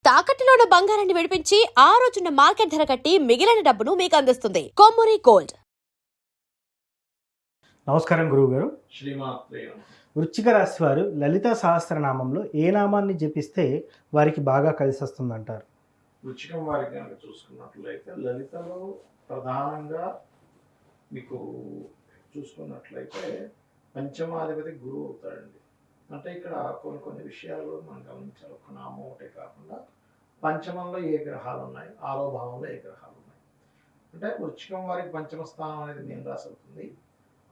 తాకట్టులో ఉన్న బంగారాన్ని విడిపించి ఆ రోజున్న మార్కెట్ ధర కట్టి మిగిలిన డబ్బును మీకు అందిస్తుంది కొమ్మూరి గోల్డ్. నమస్కారం గురువు గారు. శ్రీమాత్రే నమః. వృశ్చిక రాశి వారు లలిత సహస్రనామంలో ఏ నామాన్ని జపిస్తే వారికి బాగా కలిసి వస్తుందంటారు? వృచ్చికం వారికి కనుక చూసుకున్నట్లయితే లలితలో ప్రధానంగా మీకు చూసుకున్నట్లయితే పంచమాధిపతి గురువు అవుతాడండి. అంటే ఇక్కడ కొన్ని విషయాలు కూడా మనం గమనించాలి. ఒక నామం ఒకటే కాకుండా పంచమంలో ఏ గ్రహాలు ఉన్నాయి, ఆరో భావంలో ఏ గ్రహాలు ఉన్నాయి. అంటే వృచ్చికం వారికి పంచమ స్థానం అనేది మీన రాశి అవుతుంది,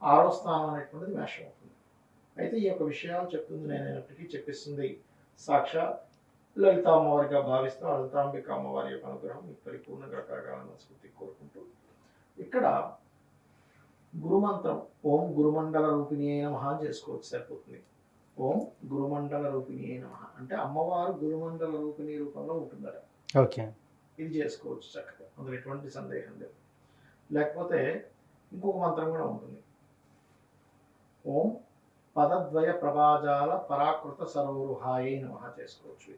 ఆరో స్థానం అనేటువంటిది మేషం అవుతుంది. అయితే ఈ యొక్క విషయాలు చెప్తుంది నేనైనప్పటికీ చెప్పిస్తుంది సాక్షాత్ లలిత అమ్మవారిగా భావిస్తూ లలితాంబిక అమ్మవారి యొక్క అనుగ్రహం మీకు పరిపూర్ణంగా కలగాలని స్ఫూర్తి కోరుకుంటూ ఇక్కడ గురుమంత్రం ఓం గురుమండల రూపిణి అయిన మహా చేసుకోవచ్చు, సరిపోతుంది. ఓం గురుమండల రూపిణి అయిన మహా అంటే అమ్మవారు గురుమండల రూపిణి రూపంలో ఉంటుందట. ఓకే, ఇది చేసుకోవచ్చు చక్కగా, అందులో ఎటువంటి సందేహం లేదు. లేకపోతే ఇంకొక మంత్రం కూడా ఉంటుంది. ఓం పదద్వయ ప్రభాజాల పరాకృత సరోరుహాయ నమః చేసుకోవచ్చు.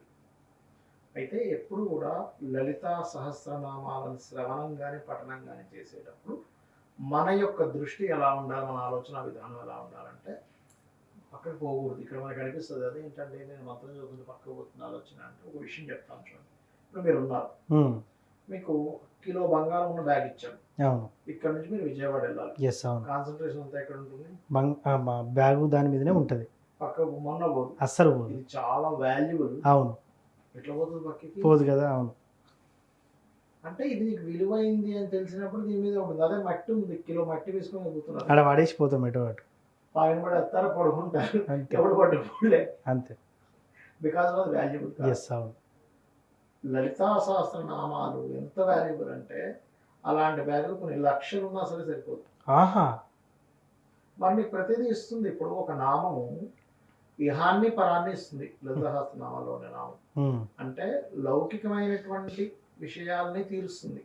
అయితే ఎప్పుడు కూడా లలితా సహస్రనామాలను శ్రవణం కానీ పఠనం కానీ చేసేటప్పుడు మన యొక్క దృష్టి ఎలా ఉండాలి, మన ఆలోచన విధానం ఎలా ఉండాలంటే పక్కకు పోకూడదు. ఇక్కడ మనకు అనిపిస్తుంది అదేంటంటే నేను మంత్రం చదువుకుంటే పక్కకు పోతున్న ఆలోచన అంటే ఒక విషయం చెప్తాను చూడండి. ఇప్పుడు మీరు ఉన్నారు, మీకు కిలో బంగారం ఉన్న బ్యాగ్ ఇచ్చాను, ఇక్కడ నుంచి మీరు విజయవాడ వెళ్ళాలి. కాన్సన్ట్రేషన్ అంతా ఎక్కడ ఉంటుంది? బ్యాగు దాని మీదనే ఉంటుంది, పక్కకు మొన్న పోదు, అస్సలు పోదు. ఇది చాలా వాల్యుబుల్. అవును, ఎట్లా పోతుంది పక్కకి? పోదు కదా. అవును, అంటే ఇది నీకు విలువైంది అని తెలిసినప్పుడు దీని మీద ఉంటుంది. అదే మట్టి ఉంది, కిలో మట్టి వేసుకొని పోతున్నారు, అక్కడ పడేసిపోతాం ఎటు అటు, పైన పడి వస్తారా పడుకుంటారు, ఎవడు పట్టుకోలే, అంతే. Because of valuable. అవును, లలితా సహస్రనామాలు ఎంత వాల్యుబుల్ అంటే అలాంటి బ్యాగులు కొన్ని లక్షలు ఉన్నా సరే సరిపోదు. మరి మీకు ప్రతిదీ ఇస్తుంది. ఇప్పుడు ఒక నామము ఇహాన్ని పరాన్ని ఇస్తుంది. లలితా సహస్రనామాలోని నామం అంటే లౌకికమైనటువంటి విషయాల్ని తీరుస్తుంది.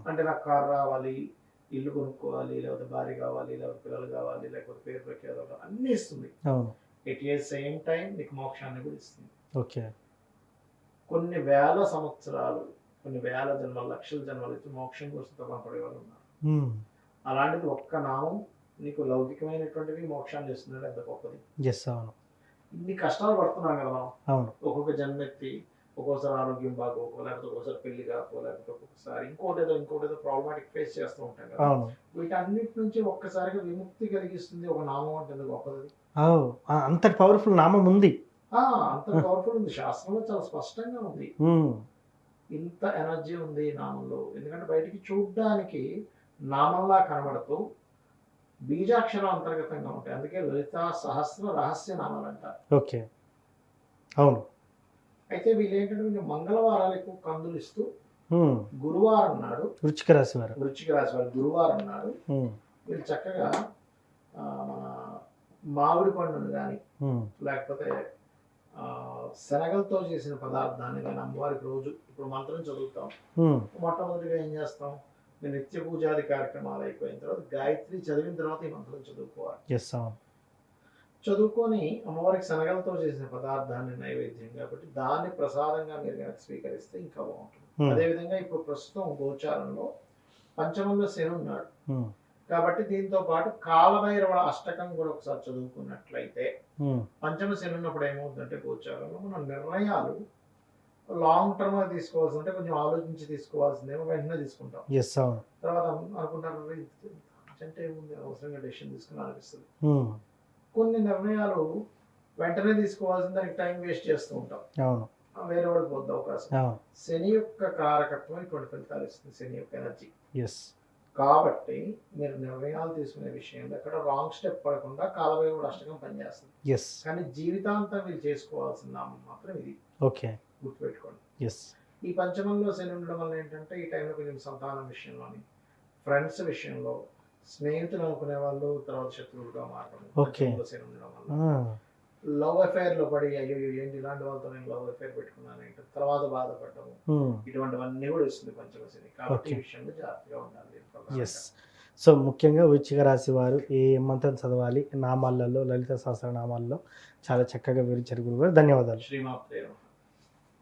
అంటే నాకు కారు రావాలి, ఇల్లు కొనుక్కోవాలి, లేకపోతే భార్య కావాలి, లేకపోతే పిల్లలు కావాలి, లేకపోతే పేరు ప్రఖ్యాతలు అన్ని ఇస్తుంది. ఎట్ ఏ సేమ్ టైం నీకు మోక్షాన్ని కూడా ఇస్తుంది. ఓకే, కొన్ని వేల సంవత్సరాలు, కొన్ని వేల జన్మలు, లక్షల జన్మలు ఇచ్చి మోక్షం కోసం తపనపడే వాళ్ళు ఉన్నారు. అలాంటిది ఒక్క నామం నీకు లౌకికమైనటువంటివి మోక్షాన్ని ఇస్తుంది. ఎంత గొప్పది. ఇన్ని కష్టాలు పడుతున్నాం కదా మనం. ఒక్కొక్క జన్మెత్తి ఒక్కోసారి ఆరోగ్యం బాగోకో, లేకపోతే ఒక్కోసారి పెళ్లి కాకో, లేకపోతే ఒక్కొక్కసారి ఇంకోటేదో ప్రాబ్లమాటిక్ ఫేస్ చేస్తూ ఉంటాం కదా. వీటన్నిటి నుంచి ఒక్కసారిగా విముక్తి కలిగిస్తుంది ఒక నామం. అంటే గొప్పది. అంత పవర్ఫుల్ నామం ఉంది, అంత పవర్ఫుల్ ఉంది. శాస్త్రంలో చాలా స్పష్టంగా ఉంది ఇంత ఎనర్జీ ఉంది ఈ నామంలో. ఎందుకంటే బయటికి చూడ్డానికి నామంలా కనబడుతూ బీజాక్షరం అంతర్గతంగా ఉంటాయి. అందుకే లలితా సహస్ర రహస్య నామాలు అంటారు. ఓకే, అవును. అయితే వీళ్ళు ఏంటంటే కొంచెం మంగళవారాలు ఎక్కువ కందులు ఇస్తూ, గురువారం నాడు వృశ్చిక రాశి వారు గురువారం నాడు వీళ్ళు చక్కగా మన మామిడి పండును కానీ లేకపోతే శనగలతో చేసిన పదార్థాన్ని కానీ అమ్మవారికి రోజు ఇప్పుడు మంత్రం చదువుతాం. మొట్టమొదటిగా ఏం చేస్తాం, మీరు నిత్య పూజాది కార్యక్రమాలు అయిపోయిన తర్వాత గాయత్రి చదివిన తర్వాత ఈ మంత్రం చదువుకోవాలి. చదువుకొని అమ్మవారికి శనగలతో చేసిన పదార్థాన్ని నైవేద్యం కాబట్టి దాన్ని ప్రసాదంగా మీరు కనుక స్వీకరిస్తే ఇంకా బాగుంటుంది. అదేవిధంగా ఇప్పుడు ప్రస్తుతం గోచారంలో పంచమంలో శని ఉన్నాడు కాబట్టి దీంతో పాటు కాలభైరవ అష్టకం కూడా ఒకసారి చదువుకున్నట్లయితే పంచమ శని ఉన్నప్పుడు ఏమవుతుందంటే గోచారంలో మనం నిర్ణయాలు లాంగ్ టర్మ్ గా తీసుకోవాల్సి ఉంటే కొంచెం ఆలోచించి తీసుకోవాల్సిందేమో వెంటనే తీసుకుంటాం. తర్వాత అనుకుంటారు అంటే ఏముంది అవసరంగా డెసిషన్ తీసుకుని అనిపిస్తుంది. కొన్ని నిర్ణయాలు వెంటనే తీసుకోవాల్సిన దానికి టైం వేస్ట్ చేస్తూ ఉంటాం, వేరే వాడికి పోద్ది అవకాశం. శని యొక్క కారకత్వం ఇటువంటి ఫలితాలు ఇస్తుంది, శని యొక్క ఎనర్జీ. కాబట్టి మీరు నిర్ణయాలు తీసుకునే విషయంలో ఎక్కడ రాంగ్ స్టెప్ పడకుండా కాలభైరవుడు అష్టకం పనిచేస్తుంది. కానీ జీవితాంతం మీరు చేసుకోవాల్సిన నామం మాత్రం ఇది. గుర్తుపెట్టుకోండి. ఈ పంచమంలో శని ఉండడం వల్ల ఏంటంటే ఈ టైంలో కొంచెం సంతానం విషయంలోని, ఫ్రెండ్స్ విషయంలో, స్నేహితులు అనుకునే వాళ్ళు తర్వాత శత్రువులుగా మారడం శని ఉండడం వల్ల, లవ్ అఫైర్ లో పడి అయ్యో ఏంటి ఇలాంటి వాళ్ళతో నేను లవ్ అఫైర్ పెట్టుకున్నాను ఏంటో తర్వాత బాధపడటము, ఇటువంటివన్నీ కూడా ఇస్తుంది పంచమ శని. కాబట్టి ఈ విషయంలో జాగ్రత్తగా ఉండాలి. సో ముఖ్యంగా వృశ్చిక రాశి వారు ఏ మంత్రం చదవాలి, నామాలలో లలిత సహస్రనామాల్లో చాలా చక్కగా వివరించారు గురుగారు. ధన్యవాదాలు. శ్రీమాత్రే నమః.